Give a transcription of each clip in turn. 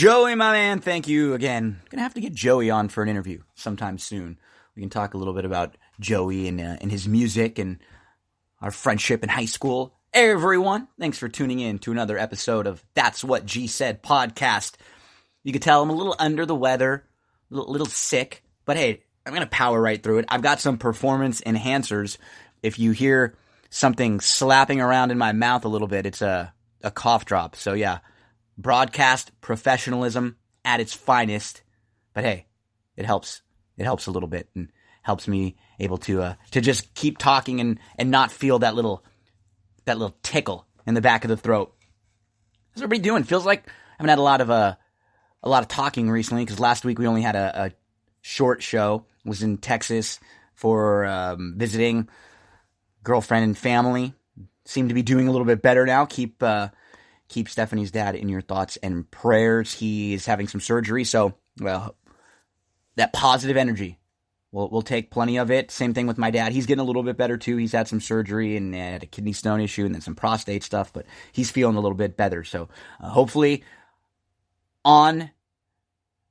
Joey, my man, thank you again. Gonna have to get Joey on for an interview sometime soon. We can talk a little bit about Joey and his music and our friendship in high school. Hey, everyone, thanks for tuning in to another episode of That's What G Said podcast. You can tell I'm a little under the weather, a little sick, but hey, I'm gonna power right through it. I've got some performance enhancers. If you hear something slapping around in my mouth a little bit, it's a cough drop. So yeah, broadcast professionalism at its finest. But hey, it helps. It helps a little bit and helps me able to just keep talking and not feel that little tickle in the back of the throat. How's everybody doing? Feels like I haven't had a lot of talking recently because last week we only had a short show. Was in Texas for visiting girlfriend and family. Seem to be doing a little bit better now. Keep Stephanie's dad in your thoughts and prayers. He is having some surgery, so well, that positive energy, we'll take plenty of it. Same thing with my dad. He's getting a little bit better too. He's had some surgery and had a kidney stone issue and then some prostate stuff, but he's feeling a little bit better. So hopefully on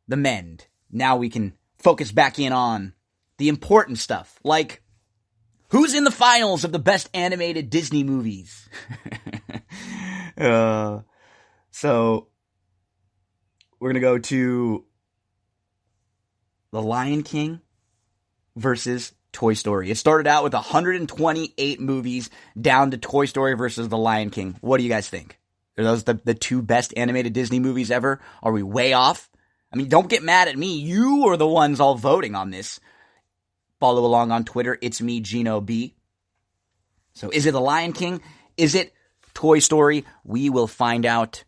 the mend. Now we can focus back in on the important stuff, like who's in the finals of the best animated Disney movies. So we're going to go to The Lion King versus Toy Story. It started out with 128 movies down to Toy Story versus The Lion King. What do you guys think? Are those the two best animated Disney movies ever? Are we way off? I mean, don't get mad at me. You are the ones all voting on this. Follow along on Twitter. It's me, Gino B. So is it The Lion King? Is it Toy Story? We will find out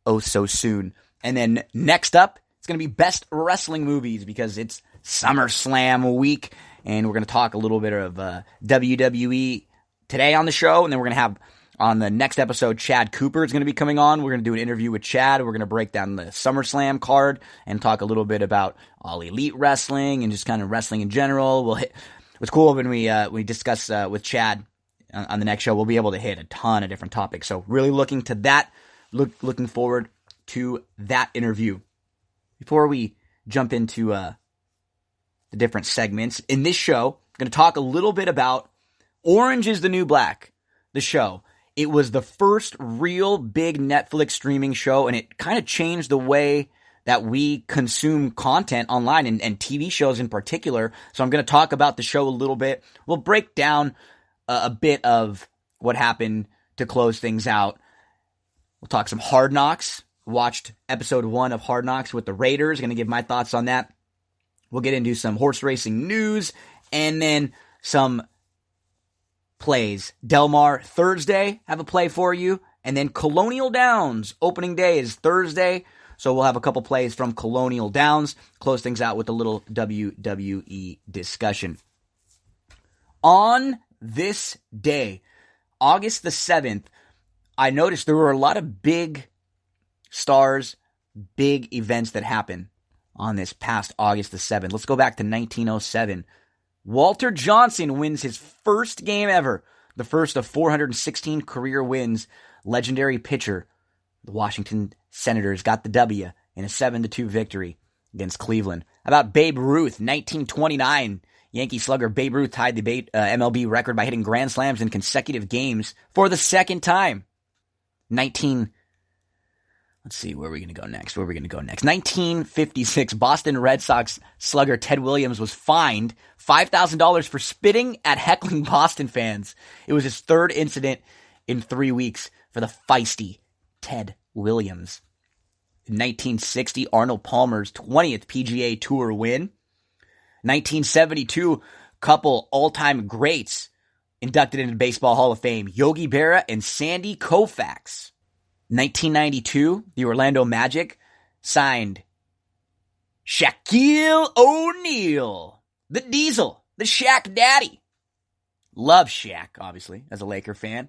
oh so soon. And then next up, it's going to be best wrestling movies because it's SummerSlam week. And we're going to talk a little bit of WWE today on the show. And then we're going to have on the next episode, Chad Cooper is going to be coming on. We're going to do an interview with Chad. We're going to break down the SummerSlam card and talk a little bit about All Elite Wrestling and just kind of wrestling in general. What's cool when we discuss with Chad on the next show, we'll be able to hit a ton of different topics. So really looking to that, looking forward to that interview. Before we jump into the different segments in this show, I'm going to talk a little bit about Orange is the New Black, the show. It was the first real big Netflix streaming show, and it kind of changed the way that we consume content online and TV shows in particular. So I'm going to talk about the show a little bit. We'll break down a bit of what happened to close things out. We'll talk some Hard Knocks. Watched episode 1 of Hard Knocks with the Raiders. Going to give my thoughts on that. We'll get into some horse racing news and then some plays. Del Mar Thursday, have a play for you. And then Colonial Downs, opening day is Thursday. So we'll have a couple plays from Colonial Downs. Close things out with a little WWE discussion. On this day, August the 7th, I noticed there were a lot of big stars, big events that happened on this past August the 7th. Let's go back to 1907. Walter Johnson wins his first game ever, the first of 416 career wins. Legendary pitcher, the Washington Senators got the W in a 7-2 victory against Cleveland. How about Babe Ruth, 1929? Yankee slugger Babe Ruth tied the MLB record by hitting grand slams in consecutive games for the second time. Let's see, where are we going to go next? 1956, Boston Red Sox slugger Ted Williams was fined $5,000 for spitting at heckling Boston fans. It was his third incident in 3 weeks for the feisty Ted Williams. In 1960, Arnold Palmer's 20th PGA Tour win. 1972, couple all-time greats inducted into the Baseball Hall of Fame, Yogi Berra and Sandy Koufax. 1992, the Orlando Magic signed Shaquille O'Neal, the Diesel, the Shaq Daddy. Love Shaq, obviously, as a Laker fan.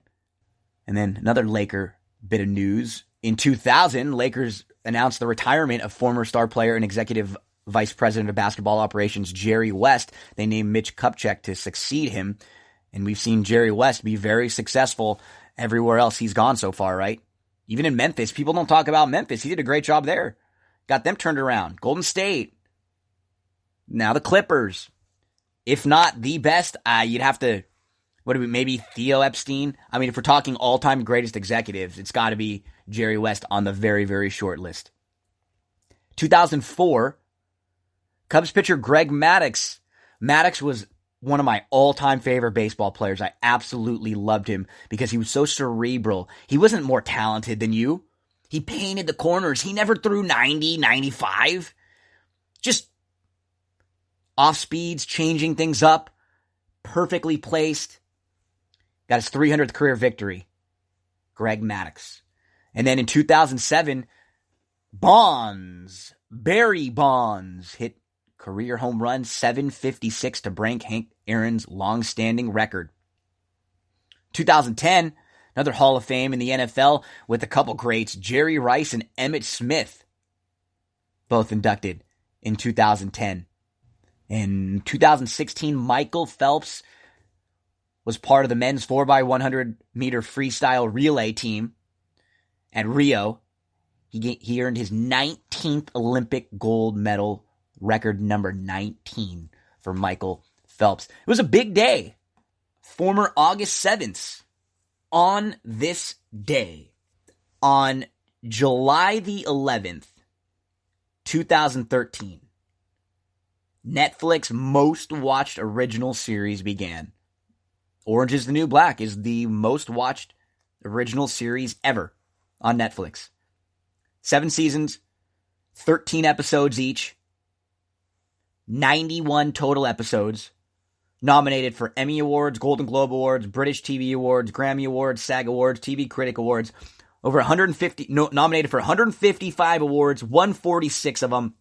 And then another Laker bit of news. In 2000, Lakers announced the retirement of former star player and executive vice president of basketball operations Jerry West. They named Mitch Kupchak to succeed him. And we've seen Jerry West be very successful everywhere else he's gone so far, right? Even in Memphis, people don't talk about Memphis. He did a great job there. got them turned around. Golden State, now the Clippers. If not the best, you'd have to, maybe Theo Epstein? I mean, if we're talking all-time greatest executives, it's got to be Jerry West on the very, very short list. 2004, Cubs pitcher Greg Maddux. Maddux was one of my all-time favorite baseball players. I absolutely loved him because he was so cerebral. He wasn't more talented than you. He painted the corners. He never threw 90, 95. Just off speeds, changing things up, perfectly placed. Got his 300th career victory. Greg Maddux. And then in 2007, Barry Bonds hit career home run 756 to break Hank Aaron's long-standing record. 2010, another Hall of Fame in the NFL with a couple greats, Jerry Rice and Emmitt Smith, both inducted in 2010. In 2016, Michael Phelps was part of the men's 4x100 meter freestyle relay team at Rio. He earned his 19th Olympic gold medal, record number 19 for Michael Phelps. It was a big day. Former August 7th, on this day, on July the 11th, 2013, Netflix most watched original series began. Orange is the New Black is the most watched original series ever on Netflix. 7 seasons, 13 episodes each, 91 total episodes, nominated for Emmy Awards, Golden Globe Awards, British TV Awards, Grammy Awards, SAG Awards, TV Critic Awards, nominated for 155 awards, 146 of them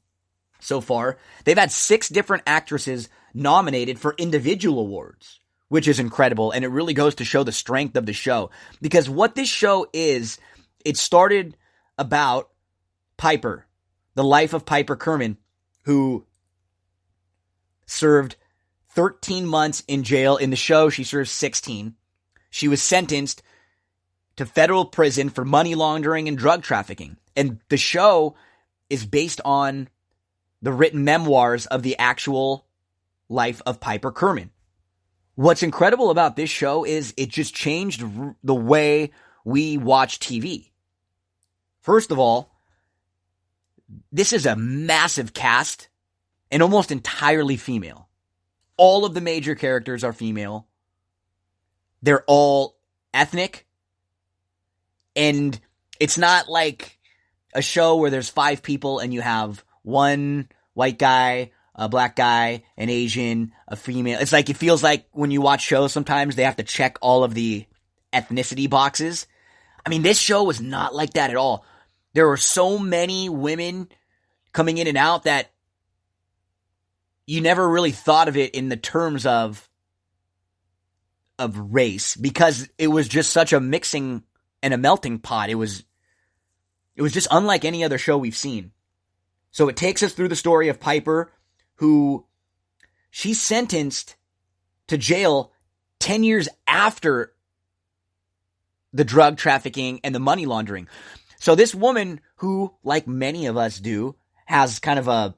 so far. They've had 6 different actresses nominated for individual awards, which is incredible, and it really goes to show the strength of the show. Because what this show is, it started about Piper, the life of Piper Kerman, who served 13 months in jail. In the show, she served 16. She was sentenced to federal prison for money laundering and drug trafficking. And the show is based on the written memoirs of the actual life of Piper Kerman. What's incredible about this show is it just changed the way we watch TV. First of all, this is a massive cast and almost entirely female. All of the major characters are female. They're all ethnic. And it's not like a show where there's 5 people and you have one white guy, a black guy, an Asian, a female. It's like, it feels like when you watch shows, sometimes they have to check all of the ethnicity boxes. I mean, this show was not like that at all. There were so many women coming in and out that you never really thought of it in the terms of race, because it was just such a mixing and a melting pot. It was just unlike any other show we've seen. So it takes us through the story of Piper, who she's sentenced to jail 10 years after the drug trafficking and the money laundering. So this woman, who, like many of us do, has kind of I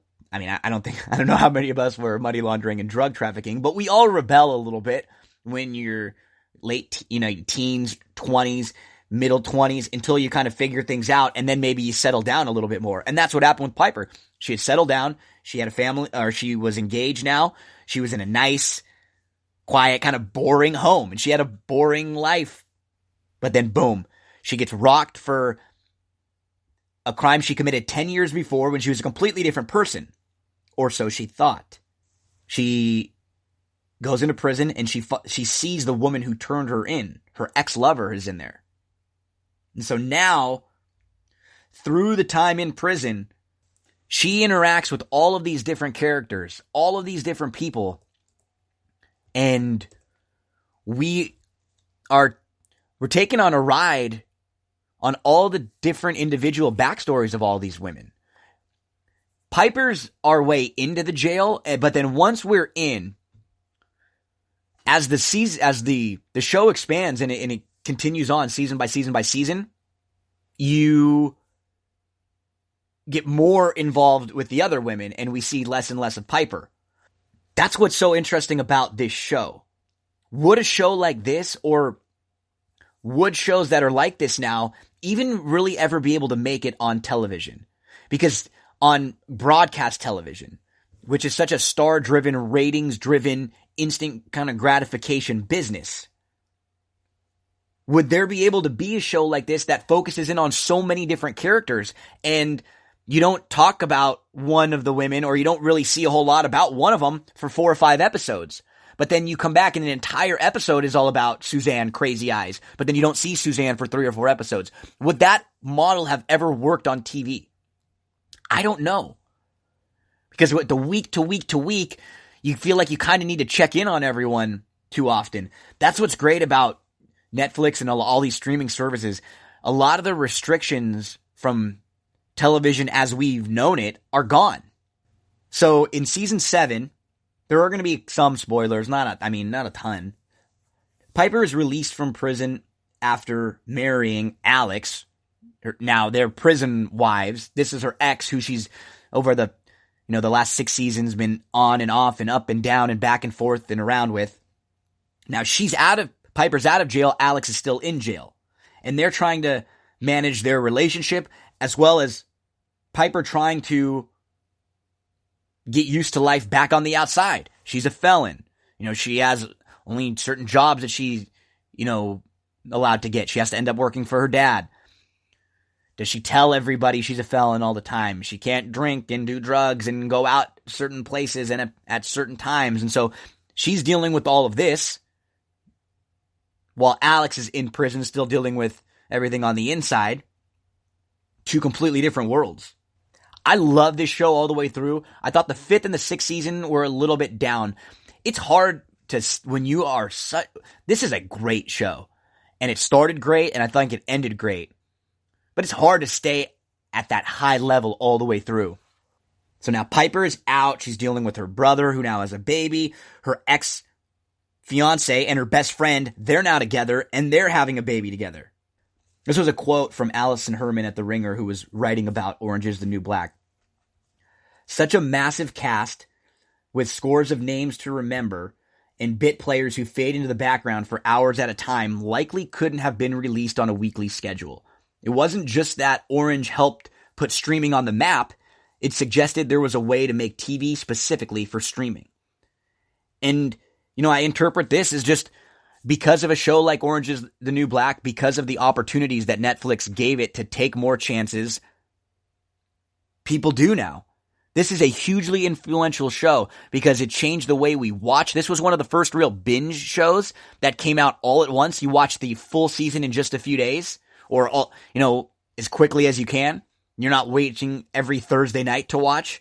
don't know how many of us were money laundering and drug trafficking, but we all rebel a little bit when you're late, teens, 20s, middle 20s, until you kind of figure things out, and then maybe you settle down a little bit more. And that's what happened with Piper. She had settled down. She had a family, or she was engaged now. She was in a nice, quiet, kind of boring home, and she had a boring life. But then, boom, she gets rocked for a crime she committed 10 years before when she was a completely different person. Or so she thought. She goes into prison, and she sees the woman who turned her in. Her ex-lover is in there. And so now, through the time in prison, she interacts with all of these different characters, all of these different people, and we're taken on a ride on all the different individual backstories of all these women. Piper's our way into the jail, but then once we're in, as the show expands and it continues on season by season by season, you get more involved with the other women, and we see less and less of Piper. That's what's so interesting about this show. Would a show like this, or would shows that are like this now, even really ever be able to make it on television? Because on broadcast television, which is such a star-driven, ratings-driven, instant kind of gratification business, would there be able to be a show like this that focuses in on so many different characters, and you don't talk about one of the women, or you don't really see a whole lot about one of them for 4 or 5 episodes? But then you come back and an entire episode is all about Suzanne Crazy Eyes, but then you don't see Suzanne for 3 or 4 episodes. Would that model have ever worked on TV? I don't know. Because the week to week to week, you feel like you kind of need to check in on everyone too often. That's what's great about Netflix and all these streaming services. A lot of the restrictions from television as we've known it are gone. So in season 7, there are going to be some spoilers, not a ton. Piper is released from prison after marrying Alex. Now, they're prison wives. This is her ex, who she's over the last 6 seasons been on and off and up and down and back and forth and around with. Now, Piper's out of jail. Alex is still in jail. And they're trying to manage their relationship, as well as Piper trying to get used to life back on the outside. She's a felon. She has only certain jobs that she's, allowed to get. She has to end up working for her dad. Does she tell everybody she's a felon all the time? She can't drink and do drugs and go out certain places and at certain times. And so she's dealing with all of this, while Alex is in prison still dealing with everything on the inside. 2 completely different worlds. I love this show all the way through. I thought the 5th and the 6th season were a little bit down. It's hard to, when you are this is a great show. And it started great, and I think it ended great. But it's hard to stay at that high level all the way through. So now Piper is out. She's dealing with her brother, who now has a baby. Her ex-fiance and her best friend, they're now together, and they're having a baby together. This was a quote from Allison Herman at The Ringer, who was writing about Orange is the New Black. Such a massive cast with scores of names to remember and bit players who fade into the background for hours at a time likely couldn't have been released on a weekly schedule. It wasn't just that Orange helped put streaming on the map, it suggested there was a way to make TV specifically for streaming. And, I interpret this as just because of a show like Orange is the New Black, because of the opportunities that Netflix gave it to take more chances, people do now. This is a hugely influential show because it changed the way we watch. This was one of the first real binge shows that came out all at once. You watch the full season in just a few days, or as quickly as you can. You're not waiting every Thursday night to watch.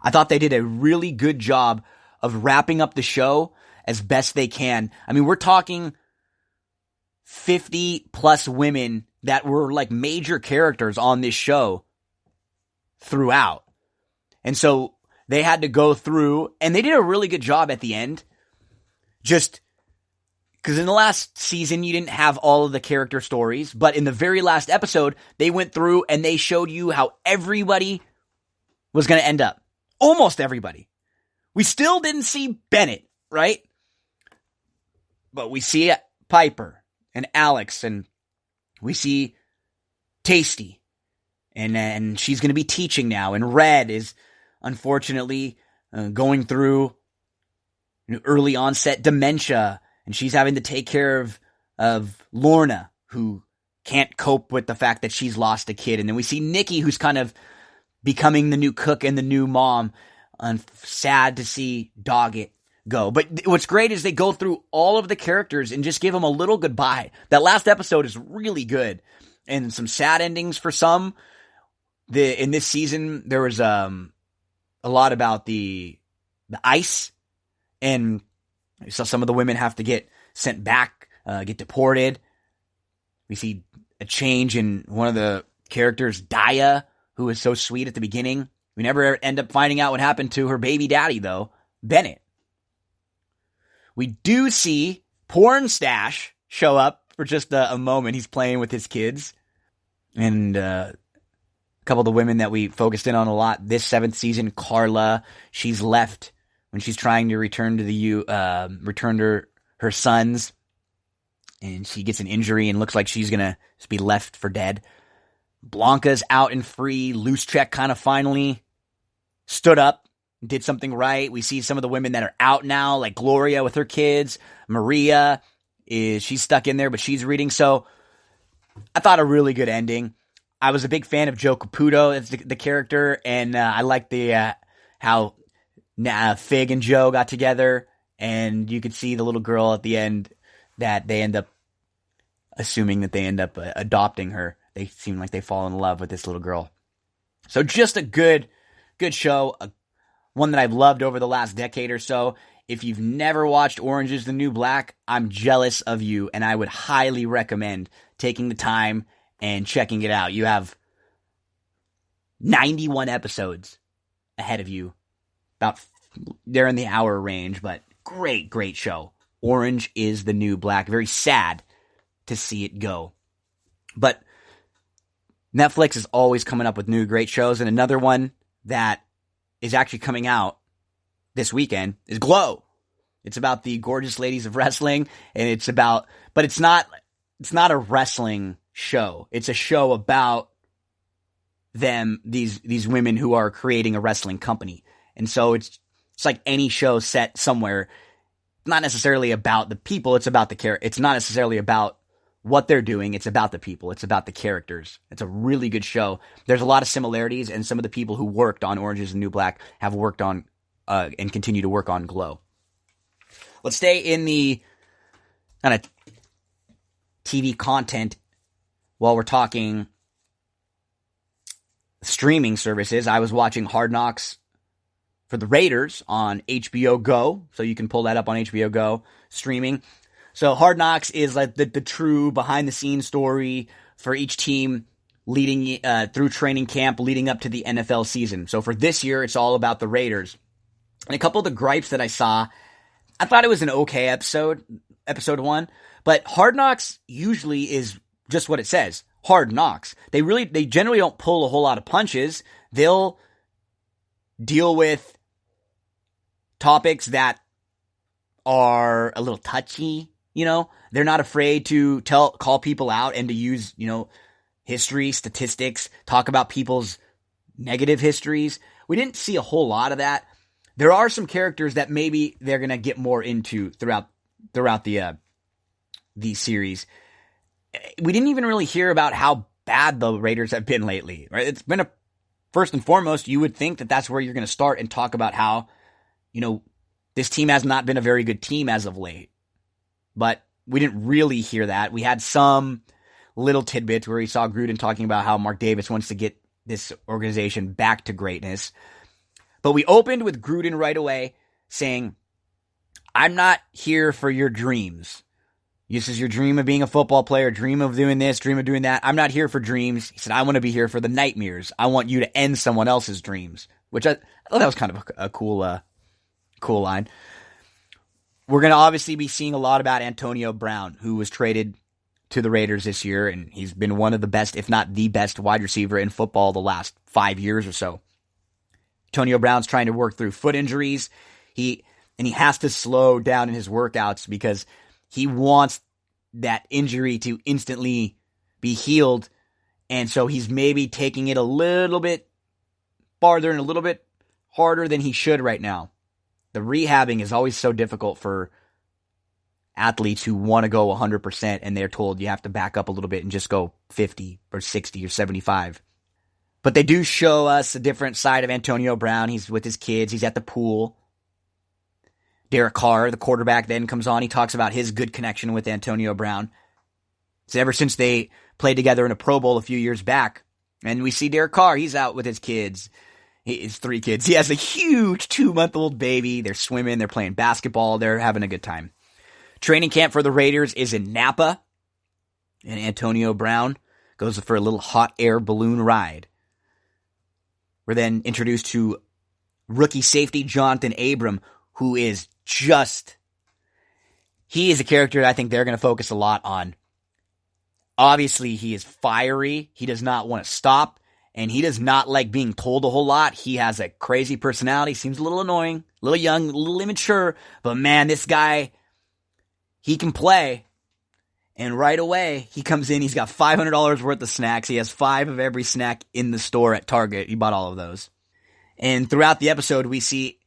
I thought they did a really good job of wrapping up the show as best they can. I mean, we're talking 50 plus women that were like major characters on this show throughout. And so they had to go through, and they did a really good job at the end. Just because in the last season, you didn't have all of the character stories, but in the very last episode, they went through and they showed you how everybody was going to end up. Almost everybody. We still didn't see Bennett, right? But we see Piper and Alex, and we see Tasty, and she's going to be teaching now, and Red is unfortunately going through early onset dementia, and she's having to take care of Lorna, who can't cope with the fact that she's lost a kid. And then we see Nikki, who's kind of becoming the new cook and the new mom, and sad to see Doggett go. But what's great is they go through all of the characters and just give them a little goodbye. That last episode is really good, and some sad endings for some. In this season, there was a lot about the ice, and so some of the women have to get sent back, get deported. We see a change in one of the characters, Daya, who was so sweet at the beginning. We never end up finding out what happened to her baby daddy, though, Bennett. We do see Porn Stash show up for just a moment. He's playing with his kids, and A couple of the women that we focused in on a lot this 7th season, Carla, she's left when she's trying to return to her sons, and she gets an injury and looks like she's going to be left for dead. Blanca's out and free. Loose Check kind of finally stood up, did something right. We see some of the women that are out now, like Gloria with her kids. Maria, she's stuck in there, but she's reading. So I thought a really good ending. I was a big fan of Joe Caputo as the character, and I liked how Fig and Joe got together, and you could see the little girl at the end that they end up assuming that they end up adopting her. They seem like they fall in love with this little girl. So just a good show, one that I've loved over the last decade or so. If you've never watched Orange is the New Black, I'm jealous of you, and I would highly recommend taking the time and checking it out. You have 91 episodes ahead of you. They're in the hour range, but great show. Orange is the New Black. Very sad to see it go. But Netflix is always coming up with new great shows, and another one that is actually coming out this weekend is Glow. It's about the gorgeous ladies of wrestling, and but it's not a wrestling show. It's a show about these women who are creating a wrestling company. And so it's like any show set somewhere, not necessarily about the people, it's about the character. It's not necessarily about what they're doing, it's about the people, it's about the characters. It's a really good show. There's a lot of similarities, and some of the people who worked on Orange is the New Black have worked on and continue to work on Glow. Let's stay in the kind of TV content while we're talking streaming services. I was watching Hard Knocks for the Raiders on HBO Go, so you can pull that up on HBO Go streaming. So Hard Knocks is like the true behind-the-scenes story for each team leading through training camp leading up to the NFL season. So for this year, it's all about the Raiders. And a couple of the gripes that I saw, I thought it was an okay episode 1, but Hard Knocks usually is just what it says, Hard Knocks. They generally don't pull a whole lot of punches. They'll deal with topics that are a little touchy, They're not afraid to call people out and to use, history, statistics, talk about people's negative histories. We didn't see a whole lot of that. There are some characters that maybe they're going to get more into throughout the series. We didn't even really hear about how bad the Raiders have been lately, right? It's been first and foremost, you would think that that's where you're going to start and talk about how, this team has not been a very good team as of late. But we didn't really hear that. We had some little tidbits where we saw Gruden talking about how Mark Davis wants to get this organization back to greatness. But we opened with Gruden right away saying, I'm not here for your dreams. This is your dream of being a football player, dream of doing this, dream of doing that. I'm not here for dreams. He said, I want to be here for the nightmares. I want you to end someone else's dreams, which I thought that was kind of a cool line. We're going to obviously be seeing a lot about Antonio Brown, who was traded to the Raiders this year, and he's been one of the best, if not the best, wide receiver in football the last 5 years or so. Antonio Brown's trying to work through foot injuries. He has to slow down in his workouts because he wants that injury to instantly be healed, and so he's maybe taking it a little bit farther and a little bit harder than he should right now. The rehabbing is always so difficult for athletes who want to go 100%, and they're told you have to back up a little bit and just go 50 or 60 or 75. But they do show us a different side of Antonio Brown. He's with his kids. He's at the pool. Derek Carr, the quarterback, then comes on. He talks about his good connection with Antonio Brown. So ever since they played together in a Pro Bowl a few years back, and we see Derek Carr, he's out with his kids. His 3 kids. He has a huge 2-month-old baby. They're swimming. They're playing basketball. They're having a good time. Training camp for the Raiders is in Napa. And Antonio Brown goes for a little hot air balloon ride. We're then introduced to rookie safety Jonathan Abram, who is he is a character I think they're going to focus a lot on. Obviously, he is fiery. He does not want to stop. and he does not like being told a whole lot. He has a crazy personality, seems a little annoying, a little young, a little immature, but man, this guy, he can play. And right away, he comes in, he's got $500 worth of snacks. He has 5 of every snack in the store at Target. He bought all of those. And throughout the episode, we see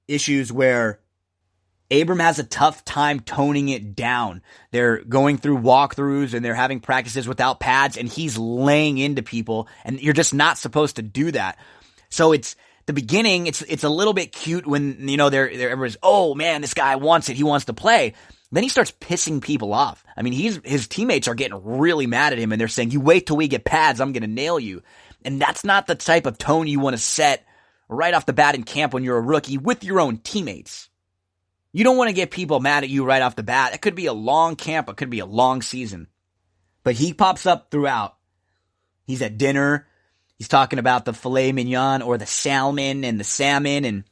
issues where Abram has a tough time toning it down. They're going through walkthroughs and they're having practices without pads, and he's laying into people, and you're just not supposed to do that. So it's the beginning, it's a little bit cute when, you know, everyone's, oh man, this guy wants it, he wants to play. Then he starts pissing people off. I mean, his teammates are getting really mad at him, and they're saying, you wait till we get pads, I'm going to nail you. And that's not the type of tone you want to set right off the bat in camp when you're a rookie with your own teammates. You don't want to get people mad at you right off the bat. It could be a long camp. It could be a long season. But he pops up throughout. He's at dinner. He's talking about the filet mignon or the salmon and the salmon, and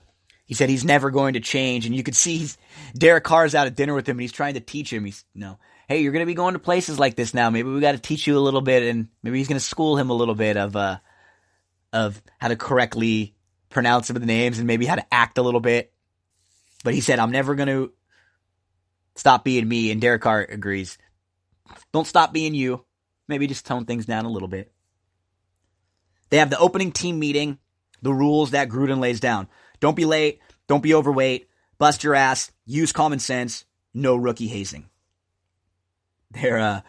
he said he's never going to change. And you could see Derek Carr's out at dinner with him, and he's trying to teach him. He's, hey, you're going to be going to places like this now. Maybe we got to teach you a little bit, and maybe he's going to school him a little bit of how to correctly pronounce some of the names and maybe how to act a little bit. But he said, I'm never going to stop being me. And Derek Carr agrees. Don't stop being you. Maybe just tone things down a little bit. They have the opening team meeting, the rules that Gruden lays down. Don't be late. Don't be overweight. Bust your ass. Use common sense. No rookie hazing. They're out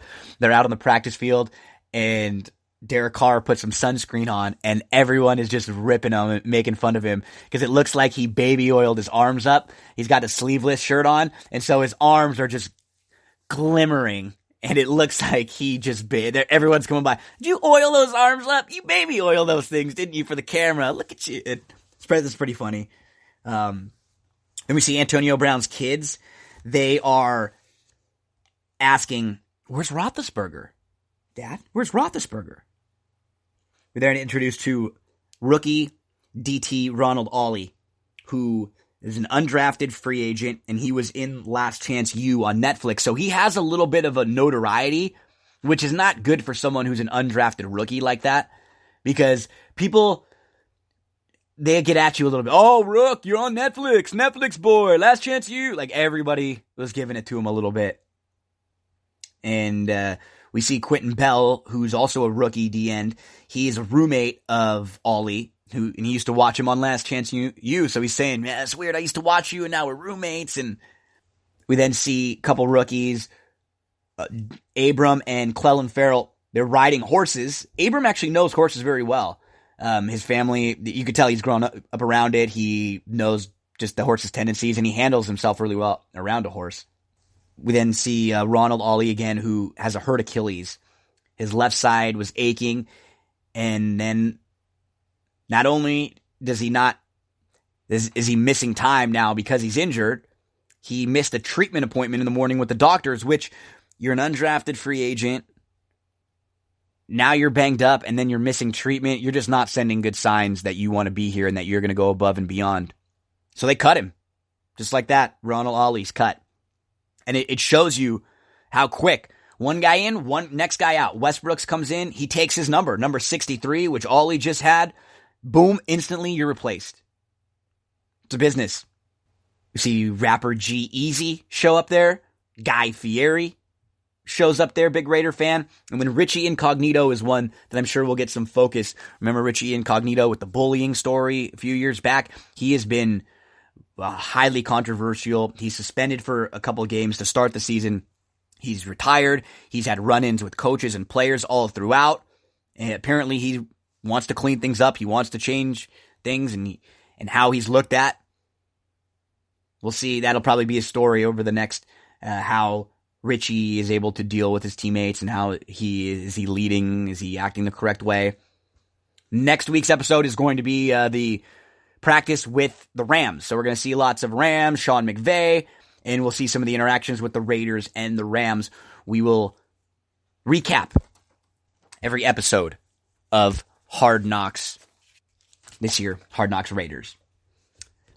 on the practice field, and Derek Carr put some sunscreen on, and everyone is just ripping him and making fun of him because it looks like he baby oiled his arms up. He's got a sleeveless shirt on, and so his arms are just glimmering, and it looks like he just everyone's coming by. Did you oil those arms up? You baby oil those things, didn't you, for the camera? Look at you. It's pretty funny. And we see Antonio Brown's kids. They are asking, where's Roethlisberger? Dad, where's Roethlisberger? We're there introduced to rookie DT Ronald Ollie, who is an undrafted free agent, and he was in Last Chance U on Netflix. So he has a little bit of a notoriety, which is not good for someone who's an undrafted rookie like that, because people, they get at you a little bit. Oh, Rook, you're on Netflix. Netflix boy, Last Chance U. Like, everybody was giving it to him a little bit. And we see Quentin Bell, who's also a rookie D-end. He's a roommate of Ollie, and he used to watch him on Last Chance U. So he's saying, man, that's weird. I used to watch you, and now we're roommates. And we then see a couple rookies, Abram and Clellan Ferrell. They're riding horses. Abram actually knows horses very well. His family, you could tell he's grown up around it. He knows just the horse's tendencies, and he handles himself really well around a horse. We then see Ronald Ollie again, who has a hurt Achilles. His left side was aching, and then not only is he missing time now because he's injured, he missed a treatment appointment in the morning with the doctors, which you're an undrafted free agent. Now you're banged up, and then you're missing treatment. You're just not sending good signs that you want to be here and that you're going to go above and beyond. So they cut him. Just like that, Ronald Ollie's cut. And it shows you how quick. One guy in, next guy out. Westbrooks comes in. He takes his number 63, which Ollie just had. Boom, instantly you're replaced. It's a business. You see rapper G-Eazy show up there. Guy Fieri shows up there, big Raider fan. And then Richie Incognito is one that I'm sure will get some focus. Remember Richie Incognito with the bullying story a few years back? He has been highly controversial. He's suspended for a couple of games to start the season. He's retired. He's had run-ins with coaches and players all throughout. And apparently he wants to clean things up. He wants to change things and how he's looked at. We'll see. That'll probably be a story over the next, how Richie is able to deal with his teammates and how is he leading? Is he acting the correct way? Next week's episode is going to be the practice with the Rams. So we're going to see lots of Rams, Sean McVay, and we'll see some of the interactions with the Raiders and the Rams. We will recap every episode of Hard Knocks this year, Hard Knocks Raiders.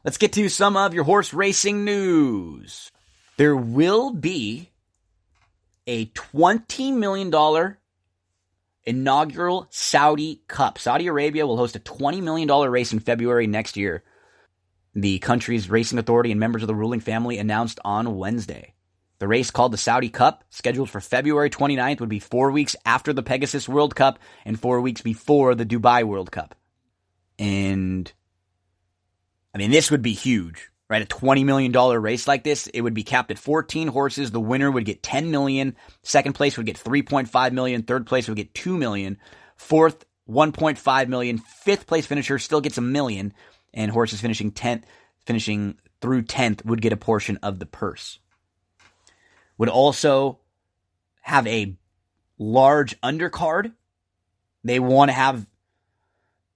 Let's get to some of your horse racing news. There will be a $20 million inaugural Saudi Cup. Saudi Arabia will host a $20 million race in February next year. The country's racing authority and members of the ruling family announced on Wednesday. The race, called the Saudi Cup, scheduled for February 29th, would be 4 weeks after the Pegasus World Cup and 4 weeks before the Dubai World Cup. And, I mean, this would be huge, right? A $20 million race like this, it would be capped at 14 horses. The winner would get $10 million. Second place would get $3.5 million. Third place would get $2 million. Fourth, $1.5 million. Fifth place finisher still gets $1 million. And horses finishing through 10th would get a portion of the purse. Would also have a large undercard. They want to have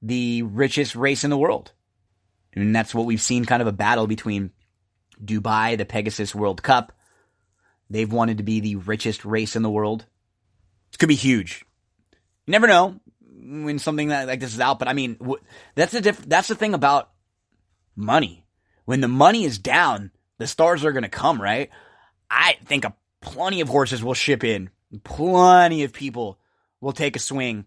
the richest race in the world. And that's what we've seen, kind of a battle between Dubai, the Pegasus World Cup. They've wanted to be the richest race in the world. It could be huge. You never know when something like this is out, but I mean, that's the thing about money. When the money is down, the stars are going to come, right? I think plenty of horses will ship in. Plenty of people will take a swing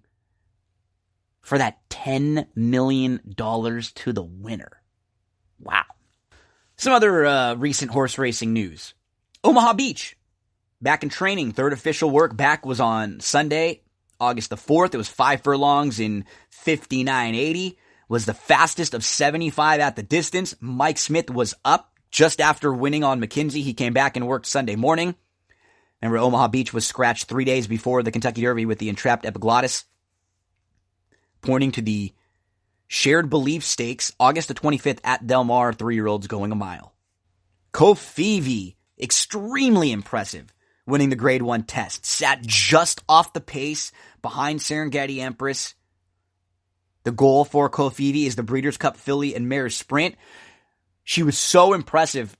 for that $10 million to the winner. Wow. Some other recent horse racing news. Omaha Beach, back in training. Third official work back was on Sunday, August the 4th. It was 5 furlongs in 59.80. Was the fastest of 75 at the distance. Mike Smith was up just after winning on McKenzie. He came back and worked Sunday morning. Remember, Omaha Beach was scratched 3 days before the Kentucky Derby with the entrapped epiglottis. Pointing to the Shared Belief Stakes, August the 25th at Del Mar, 3-year-olds going a mile. Kofivi, extremely impressive, winning the Grade 1 test. Sat just off the pace behind Serengeti Empress. The goal for Kofivi is the Breeders' Cup Filly and Mare Sprint. She was so impressive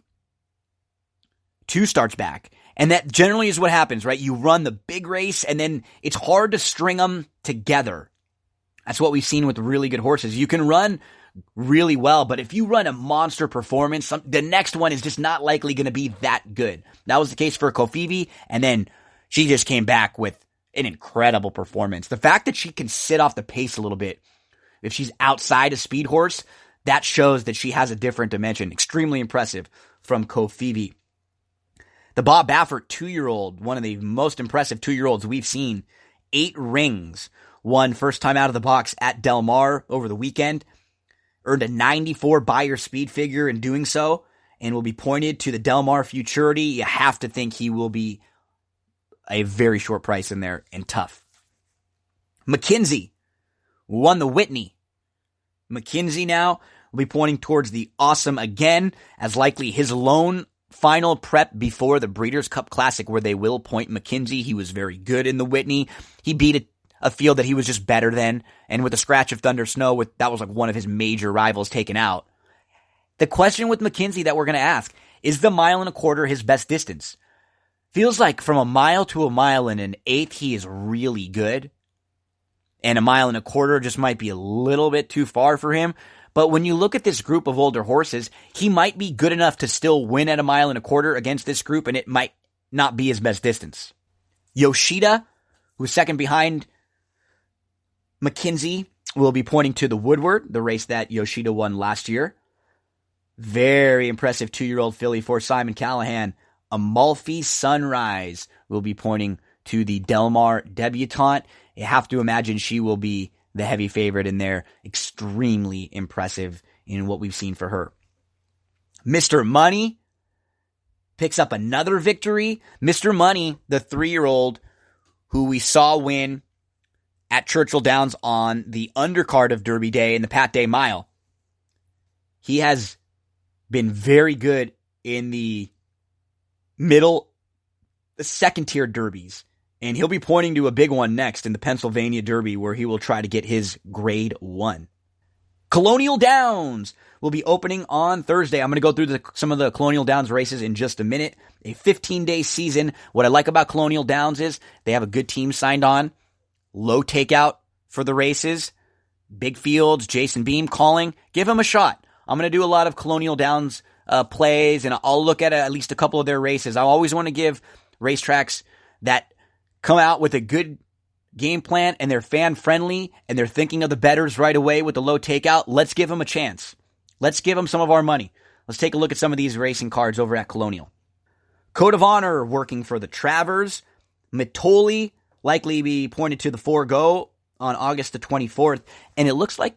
2 starts back. And that generally is what happens, right? You run the big race, and then it's hard to string them together. That's what we've seen with really good horses. You can run really well, but if you run a monster performance, the next one is just not likely going to be that good. That was the case for Kofivi, and then she just came back with an incredible performance. The fact that she can sit off the pace a little bit, if she's outside a speed horse, that shows that she has a different dimension. Extremely impressive from Kofivi. The Bob Baffert 2-year-old, one of the most impressive 2-year-olds we've seen. 8 rings. Won first time out of the box at Del Mar over the weekend. Earned a 94 Beyer speed figure in doing so. And will be pointed to the Del Mar Futurity. You have to think he will be a very short price in there and tough. McKenzie won the Whitney. McKenzie now will be pointing towards the Awesome again, as likely his lone final prep before the Breeders' Cup Classic, where they will point McKenzie. He was very good in the Whitney. He beat a field that he was just better than, and with a scratch of Thunder Snow, that was like one of his major rivals taken out. The question with McKenzie that we're going to ask, is the 1.25 miles his best distance? Feels like from 1 mile to 1 mile and an eighth, he is really good. And 1.25 miles just might be a little bit too far for him. But when you look at this group of older horses, he might be good enough to still win at 1.25 miles against this group, and it might not be his best distance. Yoshida, who's second behind McKenzie, will be pointing to the Woodward, the race that Yoshida won last year. Very impressive 2-year-old filly for Simon Callahan. Amalfi Sunrise will be pointing to the Del Mar debutante. You have to imagine she will be the heavy favorite in there. Extremely impressive in what we've seen for her. Mr. Money picks up another victory. Mr. Money, the 3-year-old who we saw win at Churchill Downs on the undercard of Derby Day in the Pat Day Mile. He has been very good in the second-tier derbies. And he'll be pointing to a big one next in the Pennsylvania Derby, where he will try to get his Grade 1. Colonial Downs will be opening on Thursday. I'm going to go through some of the Colonial Downs races in just a minute. A 15-day season. What I like about Colonial Downs is they have a good team signed on. Low takeout for the races. Big fields, Jason Beam calling. Give him a shot. I'm going to do a lot of Colonial Downs plays, and I'll look at least a couple of their races. I always want to give racetracks that come out with a good game plan and they're fan friendly and they're thinking of the bettors right away with the low takeout, let's give them a chance. Let's give them some of our money. Let's take a look at some of these racing cards over at Colonial. Code of Honor working for the Travers. Mitoli likely be pointed to the 4-go on August the 24th. And it looks like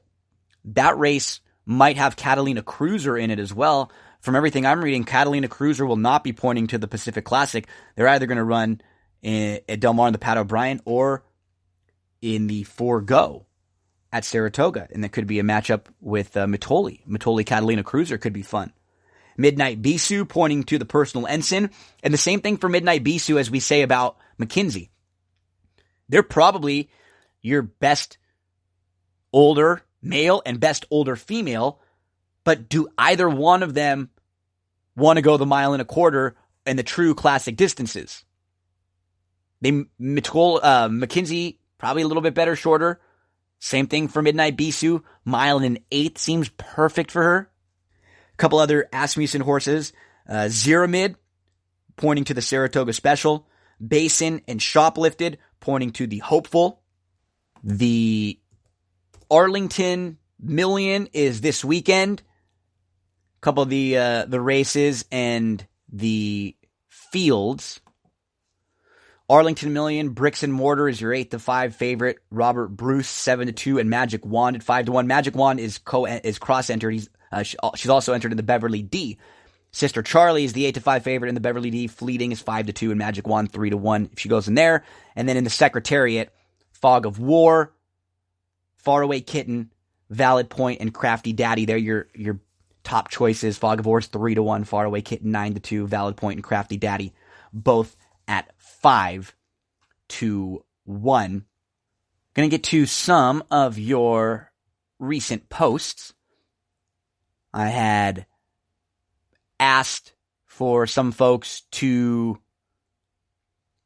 that race might have Catalina Cruiser in it as well. From everything I'm reading, Catalina Cruiser will not be pointing to the Pacific Classic. They're either going to run at Del Mar in the Pat O'Brien or in the 4-go at Saratoga. And that could be a matchup with Mitoli. Mitoli Catalina Cruiser could be fun. Midnight Bisou pointing to the Personal Ensign. And the same thing for Midnight Bisou as we say about McKinsey. They're probably your best older male and best older female, but do either one of them want to go the 1.25 miles and the true classic distances? McKinsey, probably a little bit better, shorter. Same thing for Midnight Bisou. 1.1 miles seems perfect for her. A couple other Asmussen horses. Xiramid, pointing to the Saratoga Special. Basin and Shoplifted, pointing to the Hopeful. The Arlington Million is this weekend. A couple of the races and the fields. Arlington Million, Bricks and Mortar is your 8-5 favorite. Robert Bruce 7-2, and Magic Wand at 5-1. Magic Wand is cross-entered. She's also entered in the Beverly D. Sister Charlie is the 8-5 favorite in the Beverly D. Fleeting is 5-2, and Magic Wand 3-1 if she goes in there. And then in the Secretariat, Fog of War, Faraway Kitten, Valid Point, and Crafty Daddy. They're your top choices. Fog of War is 3-1, Faraway Kitten 9-2, Valid Point, and Crafty Daddy both at 5-1. Gonna get to some of your recent posts. I had asked for some folks to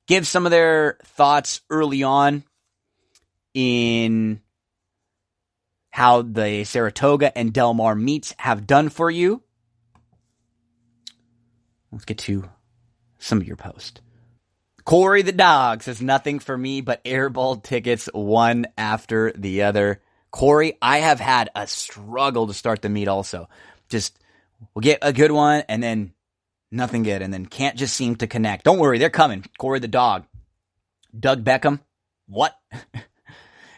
give some of their thoughts early on in how the Saratoga and Del Mar meets have done for you. Let's get to some of your posts. Corey the Dog says, nothing for me but airball tickets one after the other. Corey, I have had a struggle to start the meet also. Just, we'll get a good one and then nothing good and then can't just seem to connect. Don't worry, they're coming. Corey the Dog. Doug Beckham. What?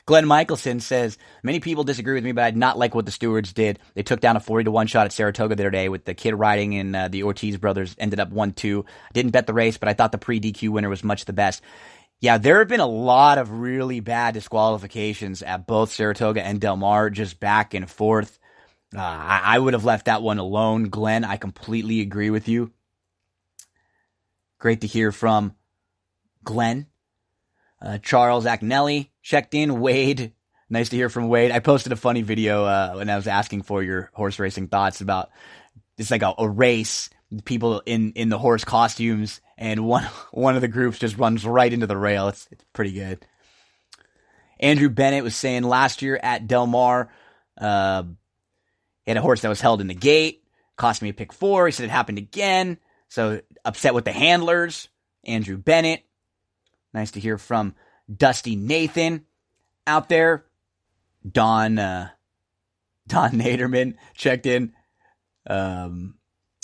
Glenn Michelson says, many people disagree with me, but I did not like what the stewards did. They took down a 40-1 shot at Saratoga the other day with the kid riding, and the Ortiz brothers ended up 1-2. Didn't bet the race, but I thought the pre-DQ winner was much the best. Yeah, there have been a lot of really bad disqualifications at both Saratoga and Del Mar, just back and forth. I would have left that one alone. Glenn, I completely agree with you. Great to hear from Glenn. Charles Agnelli checked in. Wade, nice to hear from Wade. I posted a funny video when I was asking for your horse racing thoughts about it's like a race, people in the horse costumes, and one of the groups just runs right into the rail. It's pretty good. Andrew Bennett was saying last year at Del Mar, he had a horse that was held in the gate, cost me a pick 4. He said it happened again, so upset with the handlers. Andrew Bennett. Nice to hear from Dusty Nathan out there. Don Naderman checked in.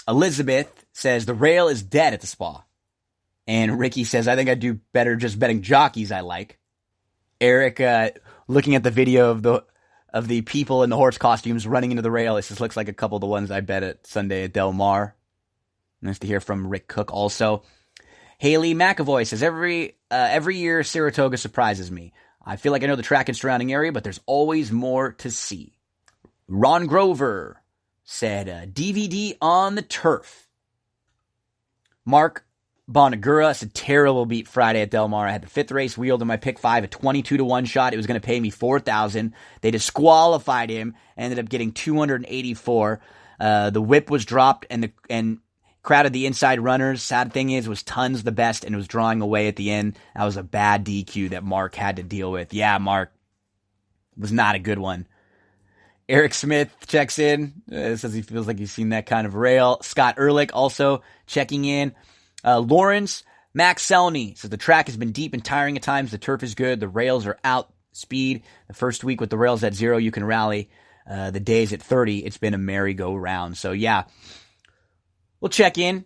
Elizabeth says, the rail is dead at the spa. And Ricky says, I think I'd do better just betting jockeys I like. Eric, looking at the video of the people in the horse costumes running into the rail, it just looks like a couple of the ones I bet at Sunday at Del Mar. Nice to hear from Rick Cook also. Haley McAvoy says, every year Saratoga surprises me. I feel like I know the track and surrounding area, but there's always more to see. Ron Grover said, DVD on the turf. Mark Bonagura said, terrible beat Friday at Del Mar. I had the 5th race wheeled in my pick 5, a 22-1 shot. It was going to pay me $4,000. They disqualified him, ended up getting $284. The whip was dropped, and crowded the inside runners. Sad thing is, was tons the best and was drawing away at the end. That was a bad DQ that Mark had to deal with. Yeah, Mark, was not a good one. Eric Smith checks in, says he feels like he's seen that kind of rail. Scott Ehrlich also checking in. Lawrence Max Selny says the track has been deep and tiring at times. The turf is good. The rails are out. Speed. The first week with the rails at 0, you can rally. The days at 30, it's been a merry-go-round. So yeah, we'll check in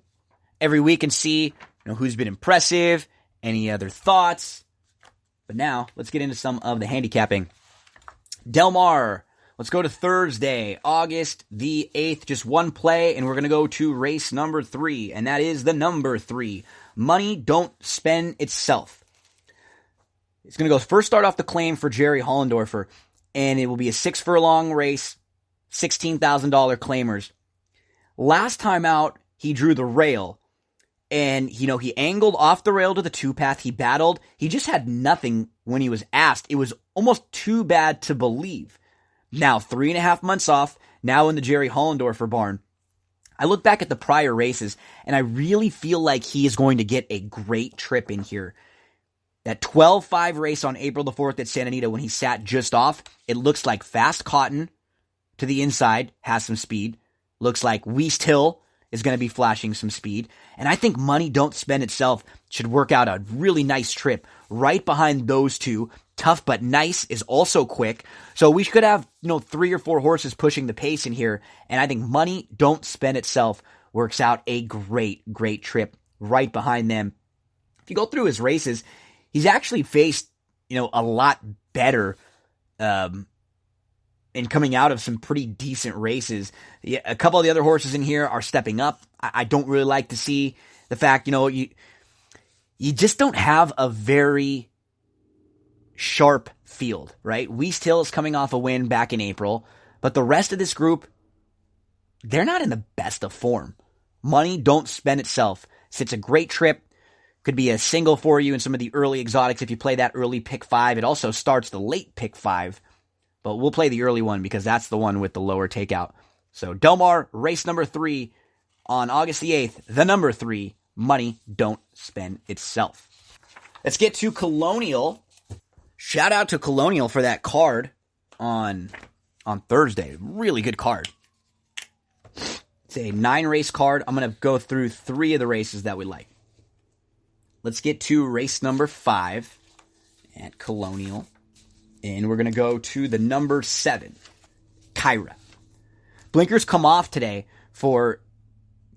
every week and see who's been impressive, any other thoughts. But now, let's get into some of the handicapping. Del Mar, let's go to Thursday, August the 8th. Just one play, and we're going to go to race number 3, and that is the number 3. Money don't spend itself. It's going to go first start off the claim for Jerry Hollendorfer, and it will be a 6-furlong race, $16,000 claimers. Last time out, he drew the rail. And, he angled off the rail to the 2-path. He battled. He just had nothing when he was asked. It was almost too bad to believe. Now, 3.5 months off, now in the Jerry Hollendorfer barn. I look back at the prior races, and I really feel like he is going to get a great trip in here. That 12-5 race on April the 4th at Santa Anita when he sat just off, it looks like Fast Cotton to the inside has some speed. Looks like Weast Hill is going to be flashing some speed. And I think Money Don't Spend Itself should work out a really nice trip right behind those two. Tough But Nice is also quick. So we could have, 3 or 4 horses pushing the pace in here. And I think Money Don't Spend Itself works out a great, great trip right behind them. If you go through his races, he's actually faced, a lot better and coming out of some pretty decent races. Yeah, a couple of the other horses in here are stepping up. I don't really like to see the fact, you just don't have a very sharp field, right? Weast Hill is coming off a win back in April, but the rest of this group, they're not in the best of form. Money Don't Spend Itself. It's a great trip. Could be a single for you in some of the early exotics if you play that early pick 5. It also starts the late pick 5. But we'll play the early one because that's the one with the lower takeout. So Del Mar, race number 3 on August the 8th. The number 3, Money Don't Spend Itself. Let's get to Colonial. Shout out to Colonial for that card on Thursday. Really good card. It's a 9-race card. I'm going to go through 3 of the races that we like. Let's get to race number 5 at Colonial. And we're going to go to the number 7, Kyra. Blinkers come off today for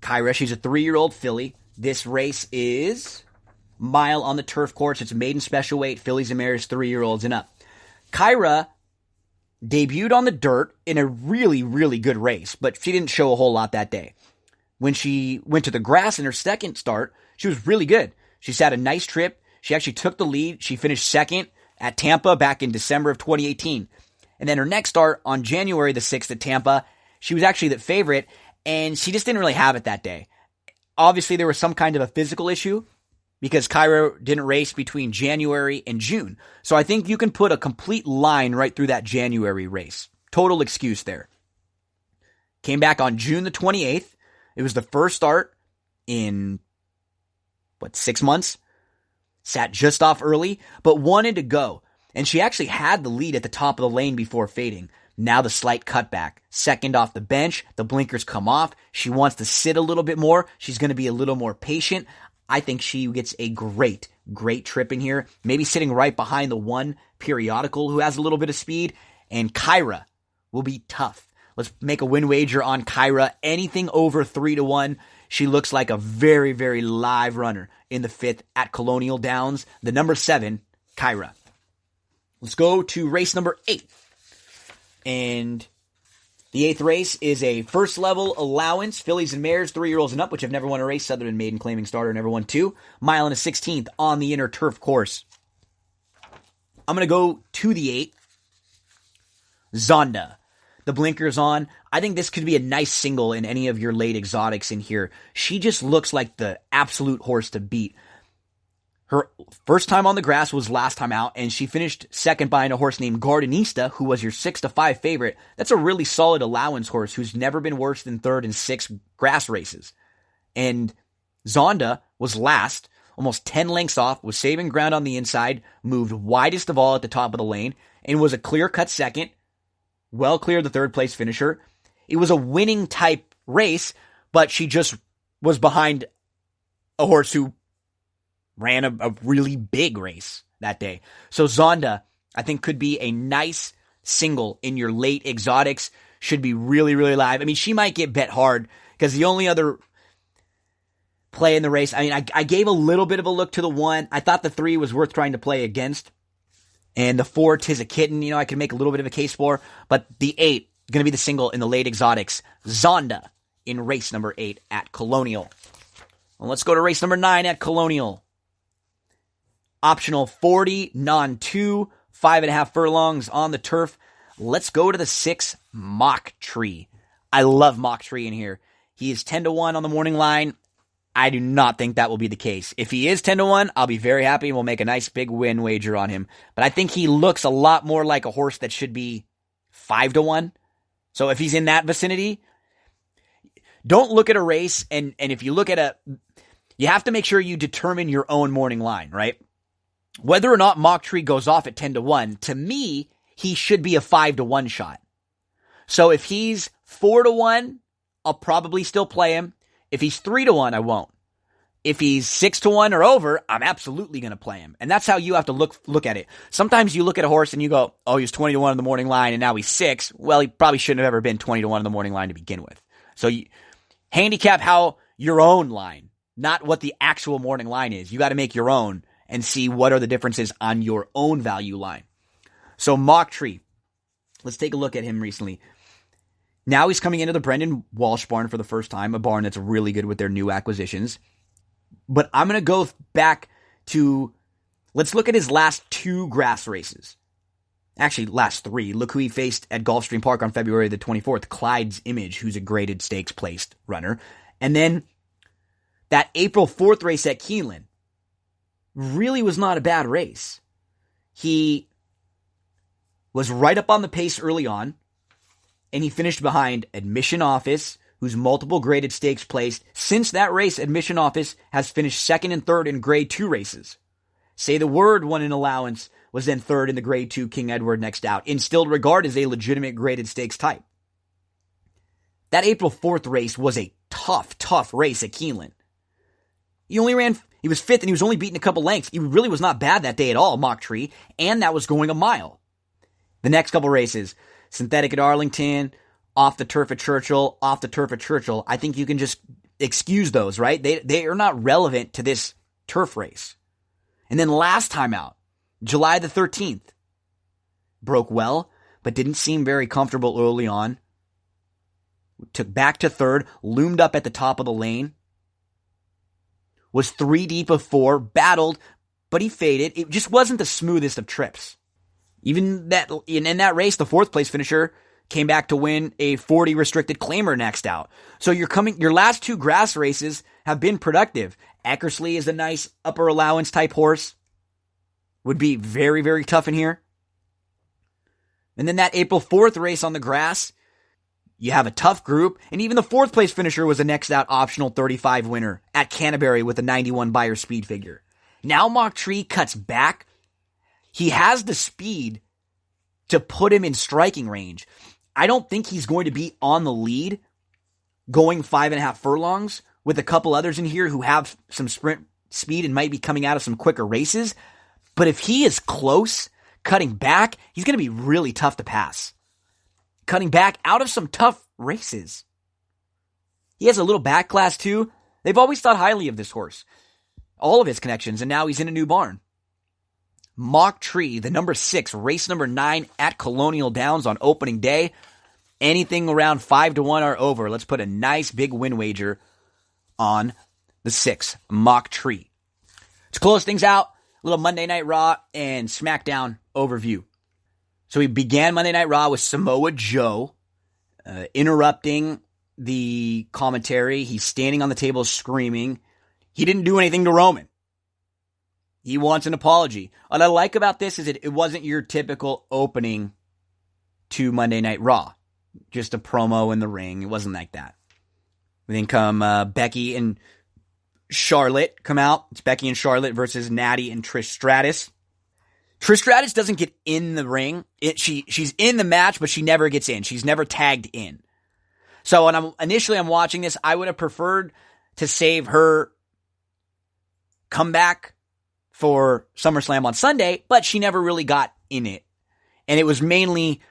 Kyra. She's a 3-year-old filly. This race is mile on the turf course. It's a maiden special weight, fillies and mares, 3-year-olds and up. Kyra debuted on the dirt in a really, really good race, but she didn't show a whole lot that day. When she went to the grass in her second start, she was really good. She sat a nice trip. She actually took the lead. She finished second at Tampa back in December of 2018. And then her next start on January the 6th at Tampa, she was actually the favorite, and she just didn't really have it that day. Obviously, there was some kind of a physical issue because Kyra didn't race between January and June. So I think you can put a complete line right through that January race. Total excuse there. Came back on June the 28th. It was the first start in, 6 months? Sat just off early, but wanted to go. And she actually had the lead at the top of the lane before fading. Now the slight cutback. Second off the bench, the blinkers come off. She wants to sit a little bit more. She's going to be a little more patient. I think she gets a great, great trip in here. Maybe sitting right behind the one periodical who has a little bit of speed. And Kyra will be tough. Let's make a win wager on Kyra. Anything over 3-1. She looks like a very, very live runner in the 5th at Colonial Downs. The number 7, Kyra. Let's go to race number 8. And the 8th race is a first level allowance. Fillies and mares, 3-year-olds and up, which have never won a race other than maiden claiming starter, never won 2. Mile and a 16th on the inner turf course. I'm going to go to the 8. Zonda. The blinkers on. I think this could be a nice single in any of your late exotics in here. She just looks like the absolute horse to beat. Her first time on the grass was last time out, and she finished second behind a horse named Gardenista, who was your 6-5 favorite. That's a really solid allowance horse who's never been worse than third in 6 grass races. And Zonda was last, almost 10 lengths off, was saving ground on the inside, moved widest of all at the top of the lane, and was a clear-cut second. Well cleared the third place finisher. It was a winning type race, but she just was behind a horse who ran a really big race that day. So Zonda, I think, could be a nice single in your late exotics. Should be really, really live. I mean, she might get bet hard because the only other play in the race, I mean, I gave a little bit of a look to the 1. I thought the 3 was worth trying to play against. And the 4, Tis a Kitten, I could make a little bit of a case for. But the 8, going to be the single in the late exotics. Zonda in race number 8 at Colonial. Well, let's go to race number 9 at Colonial. Optional 40, non-2, 5.5 furlongs on the turf. Let's go to the 6, Mock Tree. I love Mock Tree in here. He is 10-1 on the morning line. I do not think that will be the case. If he is 10-1, I'll be very happy and we'll make a nice big win wager on him. But I think he looks a lot more like a horse that should be 5-1. So if he's in that vicinity, don't look at a race and if you look at you have to make sure you determine your own morning line, right? Whether or not Mock Tree goes off at 10-1, to me, he should be a 5-1 shot. So if he's 4-1, I'll probably still play him. If he's 3-1, I won't. If he's 6-1 or over, I'm absolutely going to play him. And that's how you have to look at it. Sometimes you look at a horse and you go, oh, he's 20-1 in the morning line and now he's 6. Well, he probably shouldn't have ever been 20-1 in the morning line to begin with. So you handicap how your own line, not what the actual morning line is. You got to make your own and see what are the differences on your own value line. So Mock Tree, let's take a look at him recently. Now he's coming into the Brendan Walsh barn for the first time, a barn that's really good with their new acquisitions. But I'm going to go back to, let's look at his last 2 grass races. Actually, last 3. Look who he faced at Gulfstream Park on February the 24th, Clyde's Image, who's a graded stakes placed runner. And then that April 4th race at Keeneland really was not a bad race. He was right up on the pace early on. And he finished behind Admission Office, who's multiple graded stakes placed. Since that race, Admission Office has finished 2nd and 3rd in grade 2 races. Say the Word won an allowance, was then 3rd in the grade 2 King Edward next out. In still regard as a legitimate graded stakes type. That April 4th race was a tough race at Keeneland. He was 5th and he was only beaten a couple lengths. He really was not bad that day at all, Mock Tree, and that was going a mile. The next couple races, Synthetic at Arlington, off the turf at Churchill, off the turf at Churchill. I think you can just excuse those, right? They are not relevant to this turf race. And then last time out, July the 13th, broke well, but didn't seem very comfortable early on. Took back to 3rd, loomed up at the top of the lane. Was 3 deep of 4, battled, but he faded. It just wasn't the smoothest of trips. Even that in that race, the 4th place finisher came back to win a 40 restricted claimer next out. So your last 2 grass races have been productive. Eckersley is a nice upper allowance type horse. Would be very, very tough in here. And then that April 4th race on the grass, you have a tough group. And even the 4th place finisher was a next out optional 35 winner at Canterbury with a 91 buyer speed figure. Now Mock Tree cuts back. He has the speed to put him in striking range. I don't think he's going to be on the lead going 5.5 furlongs with a couple others in here who have some sprint speed and might be coming out of some quicker races. But if he is close, cutting back, he's going to be really tough to pass. Cutting back out of some tough races. He has a little back class too. They've always thought highly of this horse. All of his connections, and now he's in a new barn. Mock Tree, the number 6, race number 9 at Colonial Downs on opening day. Anything around 5-1 or over. Let's put a nice big win wager on the 6, Mock Tree. To close things out, a little Monday Night Raw and Smackdown overview. So we began Monday Night Raw with Samoa Joe interrupting the commentary. He's standing on the table screaming. He didn't do anything to Roman. He wants an apology. What I like about this is it wasn't your typical opening to Monday Night Raw. Just a promo in the ring. It wasn't like that. Then come Becky and Charlotte come out. It's Becky and Charlotte versus Natty and Trish Stratus. Trish Stratus doesn't get in the ring. She's in the match, but she never gets in. She's never tagged in. So when I'm watching this, I would have preferred to save her comeback for SummerSlam on Sunday, but she never really got in it. And it was mainly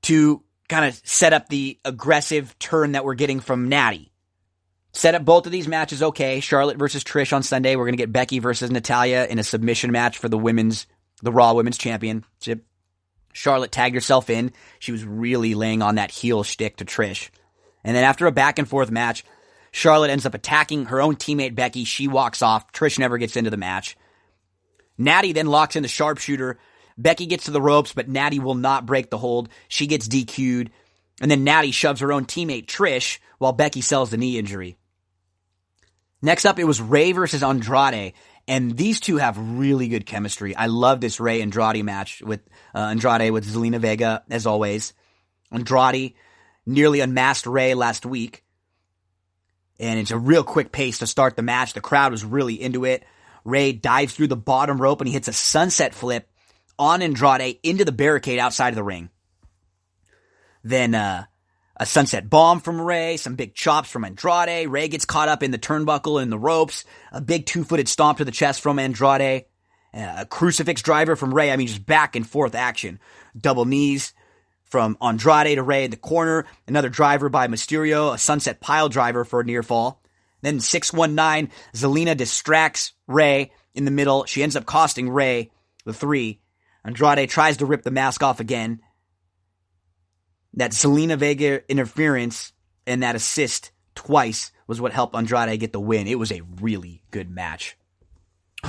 to kind of set up the aggressive turn that we're getting from Natty. Set up both of these matches okay. Charlotte versus Trish on Sunday. We're going to get Becky versus Natalya in a submission match for the Raw Women's Championship. Charlotte tagged herself in. She was really laying on that heel shtick to Trish. And then after a back and forth match, Charlotte ends up attacking her own teammate Becky. She walks off. Trish never gets into the match. Natty then locks in the sharpshooter. Becky gets to the ropes, but Natty will not break the hold. She gets DQ'd. And then Natty shoves her own teammate Trish while Becky sells the knee injury. Next up, it was Rey versus Andrade. And these two have really good chemistry. I love this Rey Andrade match with Andrade with Zelina Vega, as always. Andrade nearly unmasked Rey last week. And it's a real quick pace to start the match. The crowd was really into it. Rey dives through the bottom rope and he hits a sunset flip on Andrade into the barricade outside of the ring. Then a sunset bomb from Rey, some big chops from Andrade. Rey gets caught up in the turnbuckle and the ropes. A big two-footed stomp to the chest from Andrade. A crucifix driver from Rey. I mean, just back and forth action. Double knees from Andrade to Rey in the corner. Another driver by Mysterio. A sunset pile driver for a near fall. Then 619, Zelina distracts Rey in the middle. She ends up costing Rey the 3. Andrade tries to rip the mask off again. That Zelina Vega interference and that assist twice was what helped Andrade get the win. It was a really good match.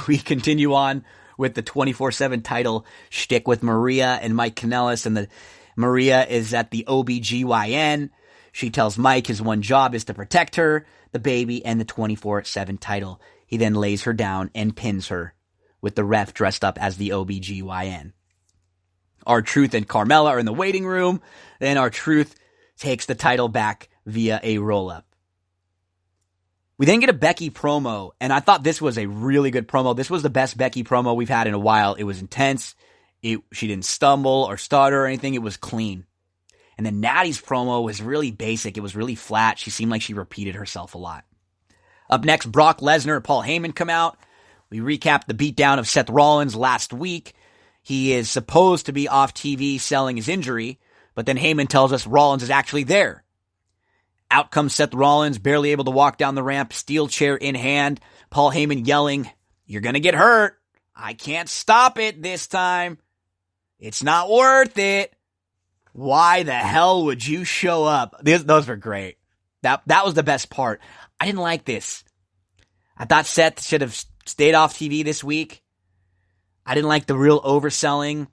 We continue on with the 24/7 title shtick with Maria and Mike Kanellis. And Maria is at the OBGYN. She tells Mike his one job is to protect her, the baby, and the 24/7 title. He then lays her down and pins her, with the ref dressed up as the OBGYN. R-Truth and Carmella are in the waiting room. Then R-Truth takes the title back via a roll-up. We then get a Becky promo, and I thought this was a really good promo. This was the best Becky promo we've had in a while. It was intense. She didn't stumble or stutter or anything. It was clean. And then Natty's promo was really basic. It was really flat. She seemed like she repeated herself a lot. Up next, Brock Lesnar and Paul Heyman come out. We recap the beatdown of Seth Rollins last week. He is supposed to be off TV selling his injury, but then Heyman tells us Rollins is actually there. Out comes Seth Rollins, barely able to walk down the ramp, steel chair in hand. Paul Heyman yelling, "You're going to get hurt. I can't stop it this time. It's not worth it. Why the hell would you show up?" Those were great. That was the best part. I didn't like this. I thought Seth should have stayed off TV this week. I didn't like the real overselling.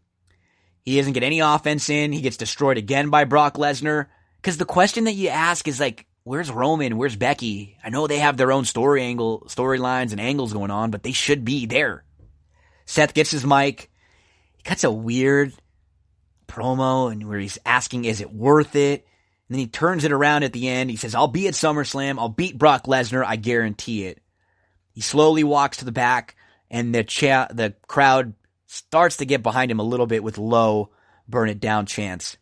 He doesn't get any offense in. He gets destroyed again by Brock Lesnar. Because the question that you ask is like, where's Roman? Where's Becky? I know they have their own storylines and angles going on, but they should be there. Seth gets his mic. He cuts a weird promo and where he's asking, is it worth it? And then he turns it around at the end. He says, I'll be at SummerSlam. I'll beat Brock Lesnar. I guarantee it. He slowly walks to the back, and the crowd starts to get behind him a little bit with low burn it down chants.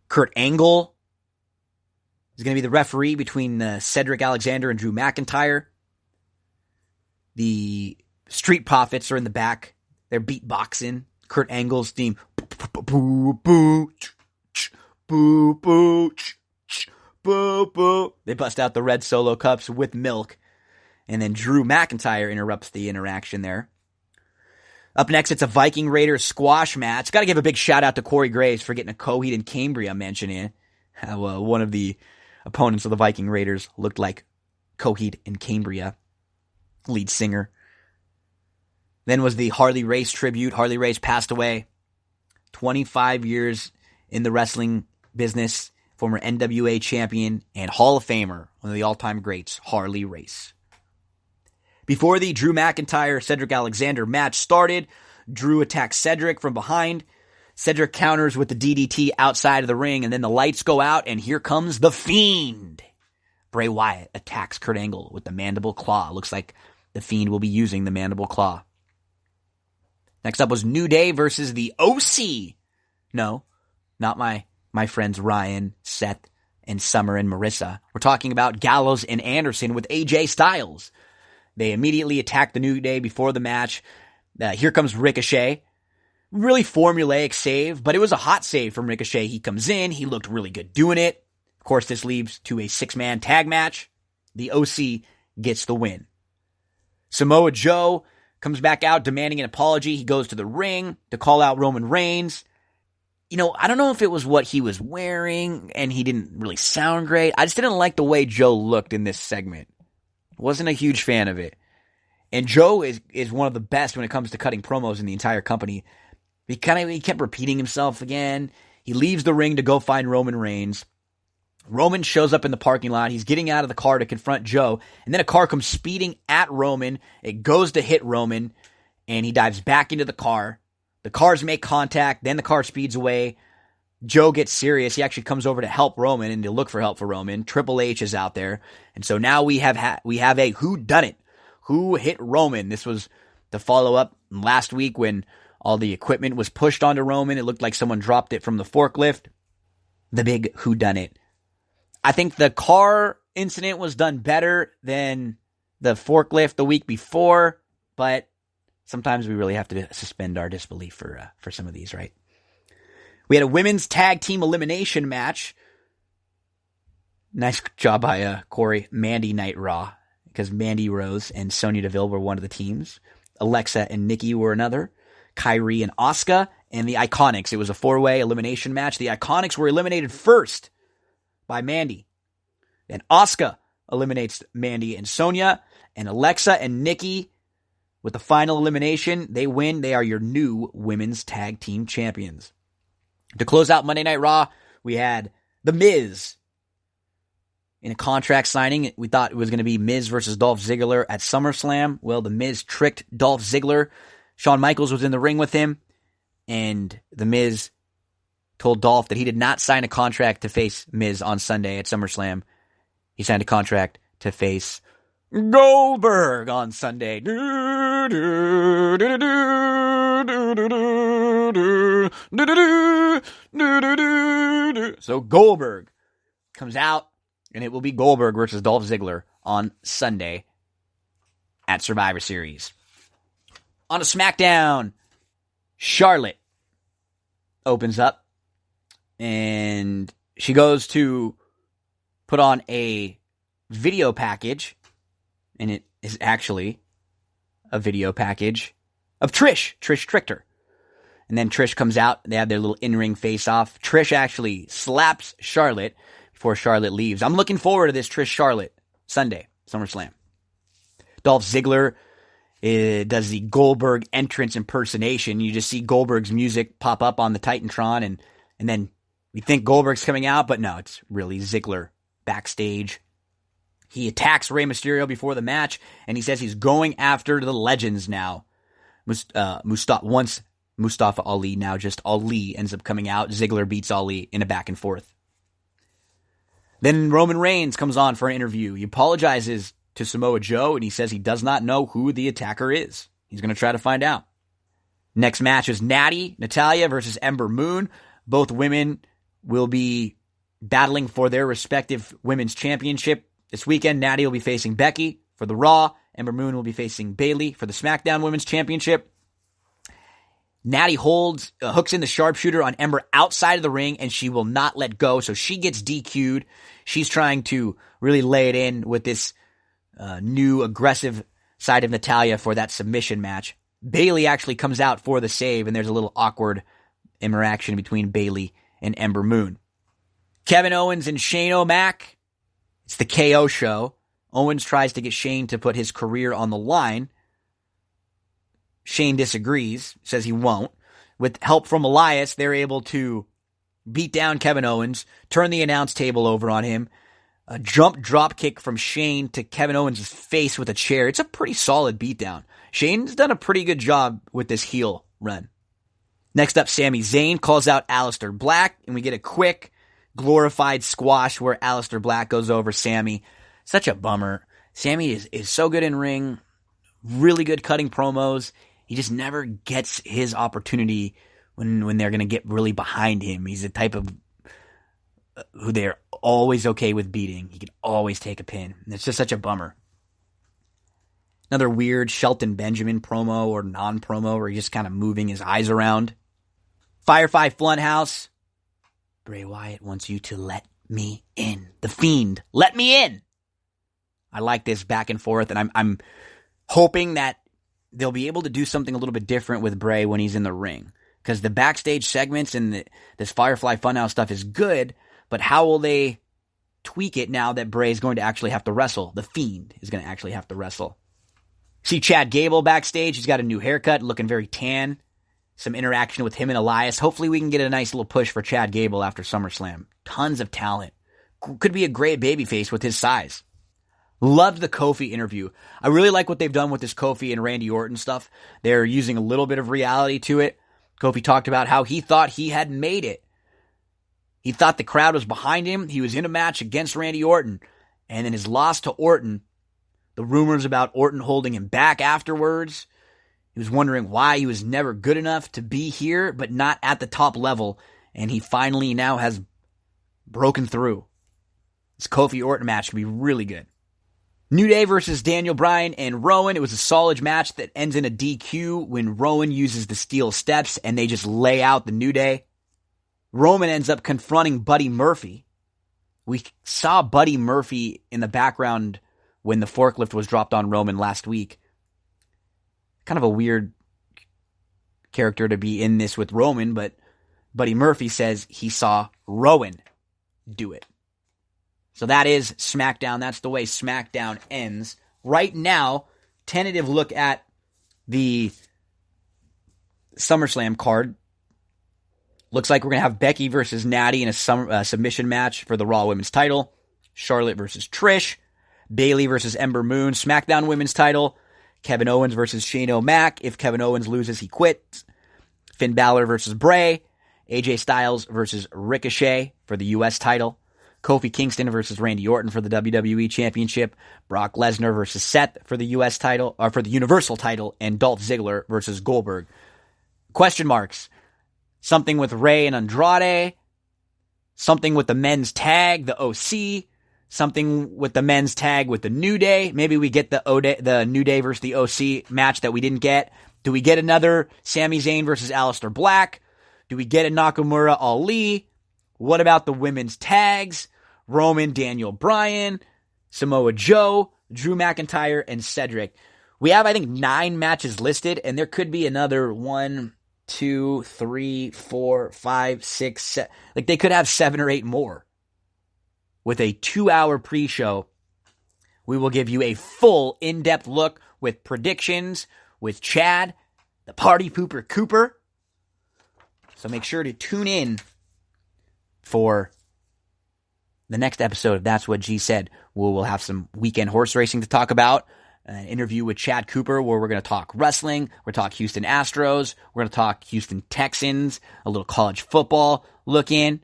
Kurt Angle is going to be the referee between Cedric Alexander and Drew McIntyre. The Street Profits are in the back. They're beatboxing. Kurt Angle's theme. Boo, boo, boo, boo, boo, boo. They bust out the red Solo cups with milk. And then Drew McIntyre interrupts the interaction there. Up next, it's a Viking Raiders squash match. Got to give a big shout out to Corey Graves for getting a Coheed and Cambria mention in. How one of the opponents of the Viking Raiders looked like Coheed and Cambria, lead singer. Then was the Harley Race tribute. Harley Race passed away. 25 years in the wrestling business. Former NWA champion and Hall of Famer. One of the all-time greats, Harley Race. Before the Drew McIntyre-Cedric Alexander match started, Drew attacks Cedric from behind. Cedric counters with the DDT outside of the ring, and then the lights go out, and here comes The Fiend. Bray Wyatt attacks Kurt Angle with the mandible claw. Looks like The Fiend will be using the mandible claw. Next up was New Day versus the OC. No, not my friends Ryan, Seth, and Summer and Marissa. We're talking about Gallows and Anderson with AJ Styles. They immediately attack the New Day before the match. Here comes Ricochet. Really formulaic save, but it was a hot save from Ricochet. He comes in. He looked really good doing it. Of course, this leads to a 6-man tag match. The OC gets the win. Samoa Joe comes back out demanding an apology. He goes to the ring to call out Roman Reigns. I don't know if it was what he was wearing and he didn't really sound great. I just didn't like the way Joe looked in this segment. Wasn't a huge fan of it. And Joe is one of the best when it comes to cutting promos in the entire company. He kept repeating himself again. He leaves the ring to go find Roman Reigns. Roman shows up in the parking lot. He's getting out of the car to confront Joe. And then a car comes speeding at Roman. It goes to hit Roman. And he dives back into the car. The cars make contact. Then the car speeds away. Joe gets serious. He actually comes over to help Roman and to look for help for Roman. Triple H is out there. And so now we have a whodunit. Who hit Roman? This was the follow-up last week when all the equipment was pushed onto Roman. It looked like someone dropped it from the forklift. The big whodunit. I think the car incident was done better than the forklift the week before, but sometimes we really have to suspend our disbelief for some of these, right? We had a women's tag team elimination match. Nice job by Corey. Mandy Night Raw, because Mandy Rose and Sonya Deville were one of the teams. Alexa and Nikki were another. Kyrie and Asuka and the Iconics. It was a 4-way elimination match. The Iconics were eliminated first by Mandy. Then Asuka eliminates Mandy and Sonya. And Alexa and Nikki, with the final elimination, they win. They are your new women's tag team champions. To close out Monday Night Raw, we had The Miz in a contract signing. We thought it was going to be Miz versus Dolph Ziggler at SummerSlam. Well, The Miz tricked Dolph Ziggler. Shawn Michaels was in the ring with him, and The Miz told Dolph that he did not sign a contract to face Miz on Sunday at SummerSlam. He signed a contract to face Goldberg on Sunday. So Goldberg comes out, and it will be Goldberg versus Dolph Ziggler on Sunday at Survivor Series. On a Smackdown, Charlotte opens up, and she goes to put on a video package, and it is actually a video package of Trish. Trish tricked her. And then Trish comes out. They have their little in-ring face-off. Trish actually slaps Charlotte before Charlotte leaves. I'm looking forward to this Trish-Charlotte Sunday, SummerSlam. Dolph Ziggler does the Goldberg entrance impersonation. You just see Goldberg's music pop up on the Titantron, and then we think Goldberg's coming out, but no, it's really Ziggler backstage. He attacks Rey Mysterio before the match, and he says he's going after the legends now. Mustafa Ali, now just Ali, ends up coming out. Ziggler beats Ali in a back and forth. Then Roman Reigns comes on for an interview. He apologizes to Samoa Joe, and he says he does not know who the attacker is. He's going to try to find out. Next match is Natalya versus Ember Moon. Both women will be battling for their respective women's championship. This weekend, Natty will be facing Becky for the Raw. Ember Moon will be facing Bayley for the SmackDown Women's Championship. Natty hooks in the sharpshooter on Ember outside of the ring, and she will not let go, so she gets DQ'd. She's trying to really lay it in with this new aggressive side of Natalya for that submission match. Bayley actually comes out for the save, and there's a little awkward interaction between Bayley and Ember Moon. Kevin Owens and Shane O'Mac. It's the KO show. Owens tries to get Shane to put his career on the line. Shane disagrees, says he won't. With help from Elias, they're able to beat down Kevin Owens, turn the announce table over on him, a jump drop kick from Shane to Kevin Owens' face with a chair. It's a pretty solid beatdown. Shane's done a pretty good job with this heel run. Next up, Sami Zayn calls out Aleister Black, and we get a quick, glorified squash where Aleister Black goes over Sami. Such a bummer. Sami is so good in ring, really good cutting promos. He just never gets his opportunity when they're going to get really behind him. He's the type of who they're always okay with beating. He can always take a pin. And it's just such a bummer. Another weird Shelton Benjamin promo or non-promo where he's just kind of moving his eyes around. Firefly Funhouse. Bray Wyatt wants you to let me in. The Fiend, let me in. I like this back and forth, and I'm hoping that they'll be able to do something a little bit different with Bray when he's in the ring. Because the backstage segments and this Firefly Funhouse stuff is good, but how will they tweak it now that Bray is going to actually have to wrestle? The Fiend is going to actually have to wrestle. See Chad Gable backstage. He's got a new haircut, looking very tan. Some interaction with him and Elias. Hopefully we can get a nice little push for Chad Gable after SummerSlam. Tons of talent. Could be a great babyface with his size. Loved the Kofi interview. I really like what they've done with this Kofi and Randy Orton stuff. They're using a little bit of reality to it. Kofi talked about how he thought he had made it. He thought the crowd was behind him. He was in a match against Randy Orton. And in his loss to Orton, the rumors about Orton holding him back afterwards, he was wondering why he was never good enough to be here, but not at the top level. And he finally now has broken through. This Kofi Orton match could be really good. New Day versus Daniel Bryan and Rowan. It was a solid match that ends in a DQ when Rowan uses the steel steps and they just lay out the New Day. Roman ends up confronting Buddy Murphy. We saw Buddy Murphy in the background when the forklift was dropped on Roman last week. Kind of a weird character to be in this with Roman, but Buddy Murphy says he saw Rowan do it. So that is SmackDown. That's the way SmackDown ends. Right now, tentative look at the SummerSlam card. Looks like we're going to have Becky versus Natty in a submission match for the Raw Women's title. Charlotte versus Trish. Bayley versus Ember Moon. SmackDown Women's title. Kevin Owens versus Shane O'Mac. If Kevin Owens loses, he quits. Finn Balor versus Bray. AJ Styles versus Ricochet for the U.S. title. Kofi Kingston versus Randy Orton for the WWE Championship. Brock Lesnar versus Seth for the U.S. title, or for the Universal title. And Dolph Ziggler versus Goldberg. Question marks. Something with Rey and Andrade. Something with the men's tag, the OC. Something with the men's tag with the New Day. Maybe we get the New Day versus the OC match that we didn't get. Do we get another Sami Zayn versus Aleister Black? Do we get a Nakamura Ali? What about the women's tags? Roman, Daniel Bryan, Samoa Joe, Drew McIntyre, and Cedric. We have, I think, 9 matches listed, and there could be another 1, 2, 3, 4, 5, 6, 7. Like, they could have 7 or 8 more. With a 2-hour pre-show, we will give you a full in-depth look with predictions, with Chad, the party pooper Cooper. So make sure to tune in for the next episode of That's What G Said. We'll have some weekend horse racing to talk about, an interview with Chad Cooper where we're going to talk wrestling, we're going to talk Houston Astros, we're going to talk Houston Texans, a little college football look in.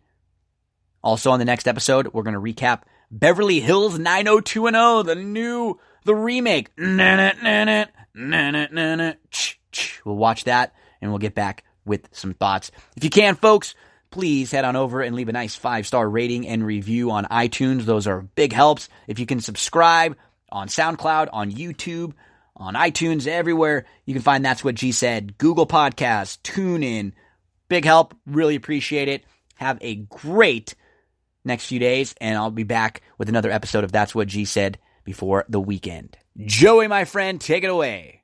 Also on the next episode, we're going to recap Beverly Hills 90210, the remake. We'll watch that, and we'll get back with some thoughts. If you can, folks, please head on over and leave a nice 5-star rating and review on iTunes. Those are big helps. If you can subscribe on SoundCloud, on YouTube, on iTunes, everywhere, you can find That's What G Said, Google Podcasts, TuneIn. Big help. Really appreciate it. Have a great next few days, and I'll be back with another episode of That's What G Said before the weekend. Joey, my friend, take it away.